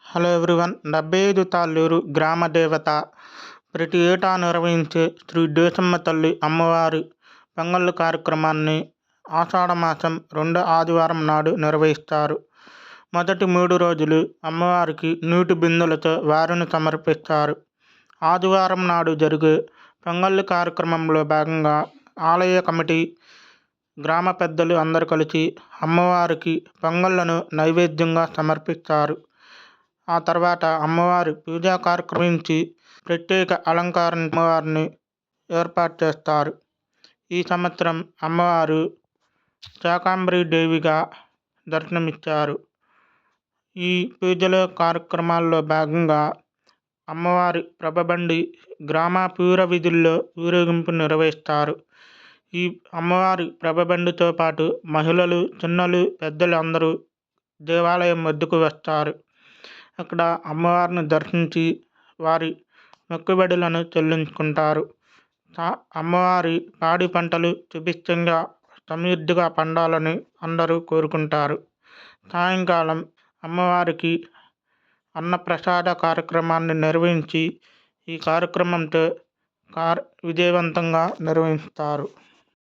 Hello everyone. 75 Talluru గ్రామ దేవత. ప్రతి ఏటా నిర్వహించే శ్రీ దేశమ్మ తల్లి అమ్మవారి పొంగళ్ళు కార్యక్రమాన్ని ఆషాఢమాసం 2వ ఆదివారం నాడు నిర్వహిస్తారు. మొదటి 3 రోజులు అమ్మవారికి నీటి బిందెలతో వారిని సమర్పిస్తారు. ఆదివారం నాడు జరిగే పొంగళ్ళు కార్యక్రమంలో భాగంగా ఆలయ కమిటీ, గ్రామ పెద్దలు అందరూ కలిసి అమ్మవారికి పొంగళ్ళను నైవేద్యంగా సమర్పిస్తారు. ఆ తర్వాత అమ్మవారి పూజా కార్యక్రమించి ప్రత్యేక అలంకారం అమ్మవారిని ఏర్పాటు చేస్తారు. ఈ సంవత్సరం అమ్మవారు శాకంబరీ దేవిగా దర్శనమిచ్చారు. ఈ పూజల కార్యక్రమాల్లో భాగంగా అమ్మవారి ప్రభబండి గ్రామ పూర వీధుల్లో ఊరేగింపు నిర్వహిస్తారు. ఈ అమ్మవారి ప్రభబండితో పాటు మహిళలు, చిన్నలు, పెద్దలు అందరూ దేవాలయం వద్దకు వస్తారు. అక్కడ అమ్మవారిని దర్శించి వారి మొక్కుబడులను చెల్లించుకుంటారు. అమ్మవారి పాడి పంటలు సుభిక్షంగా సమృద్ధిగా పండాలని అందరూ కోరుకుంటారు. సాయంకాలం అమ్మవారికి అన్నప్రసాద కార్యక్రమాన్ని నిర్వహించి ఈ కార్యక్రమంతో విజయవంతంగా నిర్వహిస్తారు.